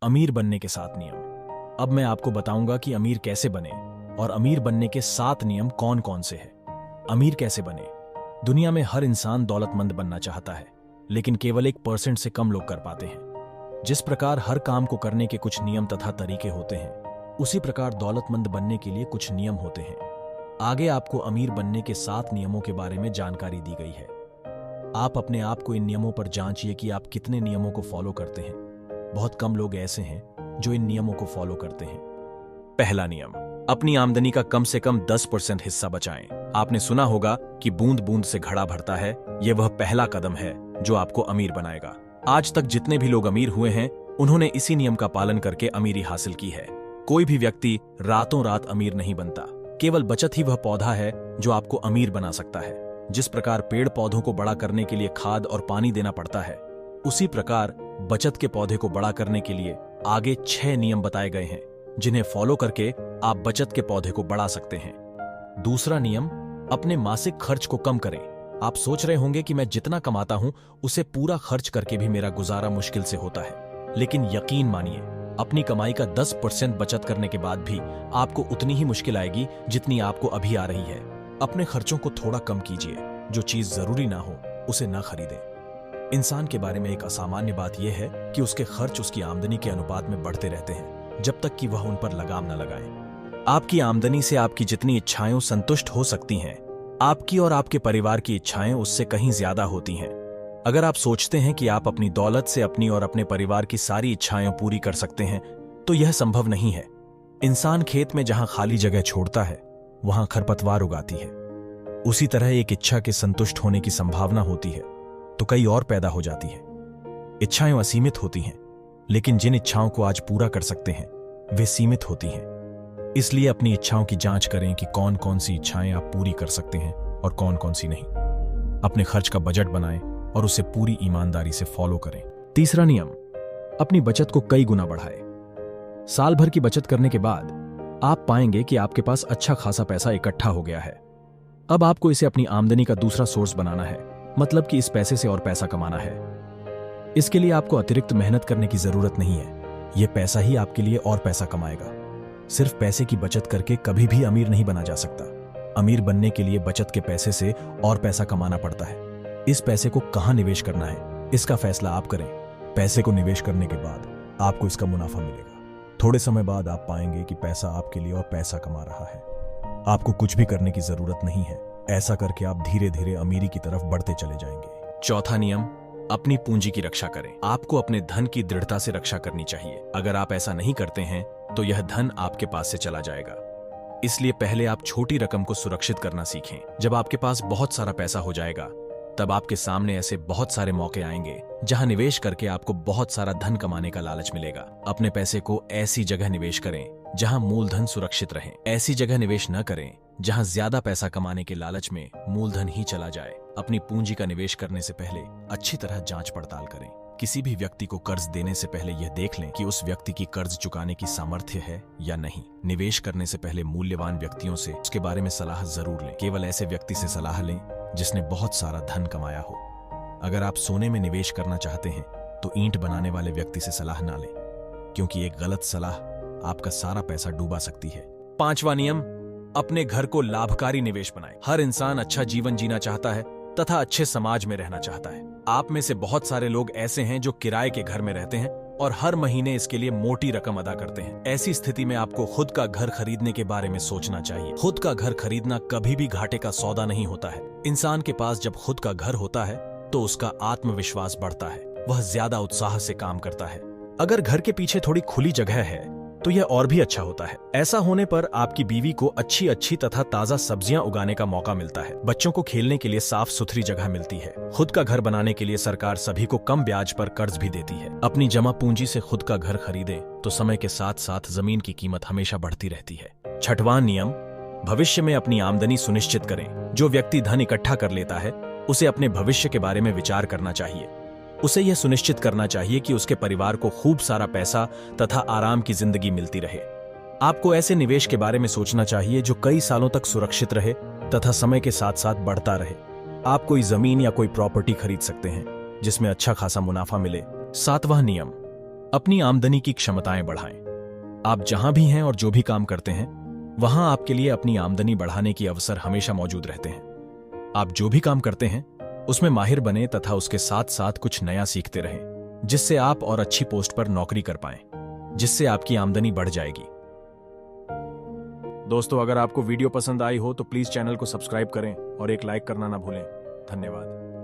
अमीर बनने के 7 नियम। अब मैं आपको बताऊंगा कि अमीर कैसे बने और अमीर बनने के 7 नियम कौन कौन से हैं। अमीर कैसे बने? दुनिया में हर इंसान दौलतमंद बनना चाहता है, लेकिन केवल 1% से कम लोग कर पाते हैं। जिस प्रकार हर काम को करने के कुछ नियम तथा तरीके होते हैं, उसी प्रकार दौलतमंद बनने के लिए कुछ नियम होते हैं। आगे आपको अमीर बनने के 7 नियमों के बारे में जानकारी दी गई है। आप अपने आप को इन नियमों पर जांचिए कि आप कितने नियमों को फॉलो करते हैं। बहुत कम लोग ऐसे हैं जो इन नियमों को फॉलो करते हैं। पहला नियम, अपनी आमदनी का कम से कम 10% हिस्सा बचाएं। आपने सुना होगा कि बूंद बूंद से घड़ा भरता है। यह वह पहला कदम है जो आपको अमीर बनाएगा। आज तक जितने भी लोग अमीर हुए हैं, उन्होंने इसी नियम का पालन करके अमीरी हासिल की है। कोई भी व्यक्ति रातों रात अमीर नहीं बनता। केवल बचत ही वह पौधा है जो आपको अमीर बना सकता है। जिस प्रकार पेड़ पौधों को बड़ा करने के लिए खाद और पानी देना पड़ता है, उसी प्रकार बचत के पौधे को बड़ा करने के लिए आगे 6 नियम बताए गए हैं, जिन्हें फॉलो करके आप बचत के पौधे को बढ़ा सकते हैं। दूसरा नियम, अपने मासिक खर्च को कम करें। आप सोच रहे होंगे कि मैं जितना कमाता हूं उसे पूरा खर्च करके भी मेरा गुजारा मुश्किल से होता है, लेकिन यकीन मानिए, अपनी कमाई का 10% बचत करने के बाद भी आपको उतनी ही मुश्किल आएगी जितनी आपको अभी आ रही है। अपने खर्चों को थोड़ा कम कीजिए। जो चीज जरूरी ना हो उसे ना खरीदें। इंसान के बारे में एक असामान्य बात यह है कि उसके खर्च उसकी आमदनी के अनुपात में बढ़ते रहते हैं, जब तक कि वह उन पर लगाम न लगाए। आपकी आमदनी से आपकी जितनी इच्छाएं संतुष्ट हो सकती हैं, आपकी और आपके परिवार की इच्छाएं उससे कहीं ज्यादा होती हैं। अगर आप सोचते हैं कि आप अपनी दौलत से अपनी और अपने परिवार की सारी इच्छाएं पूरी कर सकते हैं, तो यह संभव नहीं है। इंसान खेत में जहां खाली जगह छोड़ता है, वहां खरपतवार उगाती है। उसी तरह एक इच्छा के संतुष्ट होने की संभावना होती है तो कई और पैदा हो जाती है। इच्छाएं असीमित होती हैं, लेकिन जिन इच्छाओं को आज पूरा कर सकते हैं वे सीमित होती हैं। इसलिए अपनी इच्छाओं की जांच करें कि कौन कौन सी इच्छाएं आप पूरी कर सकते हैं और कौन कौन सी नहीं। अपने खर्च का बजट बनाएं और उसे पूरी ईमानदारी से फॉलो करें। तीसरा नियम, अपनी बचत को कई गुना बढ़ाएं। साल भर की बचत करने के बाद आप पाएंगे कि आपके पास अच्छा खासा पैसा इकट्ठा हो गया है। अब आपको इसे अपनी आमदनी का दूसरा सोर्स बनाना है, मतलब कि इस पैसे से और पैसा कमाना है। इसके लिए आपको अतिरिक्त मेहनत करने की जरूरत नहीं है। यह पैसा ही आपके लिए और पैसा कमाएगा। सिर्फ पैसे की बचत करके कभी भी अमीर नहीं बना जा सकता। अमीर बनने के लिए बचत के पैसे से और पैसा कमाना पड़ता है। इस पैसे को कहां निवेश करना है, इसका फैसला आप करें। पैसे को निवेश करने के बाद आपको इसका मुनाफा मिलेगा। थोड़े समय बाद आप पाएंगे कि पैसा आपके लिए और पैसा कमा रहा है। आपको कुछ भी करने की जरूरत नहीं है। ऐसा करके आप धीरे धीरे अमीरी की तरफ बढ़ते चले जाएंगे। चौथा नियम, अपनी पूंजी की रक्षा करें। आपको अपने धन की दृढ़ता से रक्षा करनी चाहिए। अगर आप ऐसा नहीं करते हैं तो यह धन आपके पास से चला जाएगा। इसलिए पहले आप छोटी रकम को सुरक्षित करना सीखें। जब आपके पास बहुत सारा पैसा हो जाएगा, तब आपके सामने ऐसे बहुत सारे मौके आएंगे जहां निवेश करके आपको बहुत सारा धन कमाने का लालच मिलेगा। अपने पैसे को ऐसी जगह निवेश करें जहां मूलधन सुरक्षित रहे। ऐसी जगह निवेश न करें जहां ज्यादा पैसा कमाने के लालच में मूलधन ही चला जाए। अपनी पूंजी का निवेश करने से पहले अच्छी तरह जांच पड़ताल करें। किसी भी व्यक्ति को कर्ज देने से पहले यह देख लें कि उस व्यक्ति की कर्ज चुकाने की सामर्थ्य है या नहीं। निवेश करने से पहले मूल्यवान व्यक्तियों से उसके बारे में सलाह जरूर लें। केवल ऐसे व्यक्ति से सलाह लें जिसने बहुत सारा धन कमाया हो। अगर आप सोने में निवेश करना चाहते हैं तो ईंट बनाने वाले व्यक्ति से सलाह ना लें, क्योंकि एक गलत सलाह आपका सारा पैसा डूबा सकती है। पांचवा नियम, अपने घर को लाभकारी निवेश बनाएं। हर इंसान अच्छा जीवन जीना चाहता है तथा अच्छे समाज में रहना चाहता है। आप में से बहुत सारे लोग ऐसे हैं जो किराए के घर में रहते हैं और हर महीने इसके लिए मोटी रकम अदा करते हैं। ऐसी स्थिति में आपको खुद का घर खरीदने के बारे में सोचना चाहिए। खुद का घर खरीदना कभी भी घाटे का सौदा नहीं होता है। इंसान के पास जब खुद का घर होता है तो उसका आत्मविश्वास बढ़ता है। वह ज्यादा उत्साह से काम करता है। अगर घर के पीछे थोड़ी खुली जगह है तो यह और भी अच्छा होता है। ऐसा होने पर आपकी बीवी को अच्छी अच्छी तथा ताजा सब्जियां उगाने का मौका मिलता है। बच्चों को खेलने के लिए साफ सुथरी जगह मिलती है। खुद का घर बनाने के लिए सरकार सभी को कम ब्याज पर कर्ज भी देती है। अपनी जमा पूंजी से खुद का घर खरीदें तो समय के साथ साथ जमीन की कीमत हमेशा बढ़ती रहती है। छठवां नियम, भविष्य में अपनी आमदनी सुनिश्चित करें। जो व्यक्ति धन इकट्ठा कर लेता है उसे अपने भविष्य के बारे में विचार करना चाहिए। उसे यह सुनिश्चित करना चाहिए कि उसके परिवार को खूब सारा पैसा तथा आराम की जिंदगी मिलती रहे। आपको ऐसे निवेश के बारे में सोचना चाहिए जो कई सालों तक सुरक्षित रहे तथा समय के साथ साथ बढ़ता रहे। आप कोई जमीन या कोई प्रॉपर्टी खरीद सकते हैं जिसमें अच्छा खासा मुनाफा मिले। सातवां नियम, अपनी आमदनी की क्षमताएं बढ़ाएं। आप जहां भी हैं और जो भी काम करते हैं, वहां आपके लिए अपनी आमदनी बढ़ाने की अवसर हमेशा मौजूद रहते हैं। आप जो भी काम करते हैं उसमें माहिर बने तथा उसके साथ साथ कुछ नया सीखते रहें, जिससे आप और अच्छी पोस्ट पर नौकरी कर पाएं, जिससे आपकी आमदनी बढ़ जाएगी। दोस्तों, अगर आपको वीडियो पसंद आई हो तो प्लीज चैनल को सब्सक्राइब करें और एक लाइक करना ना भूलें। धन्यवाद।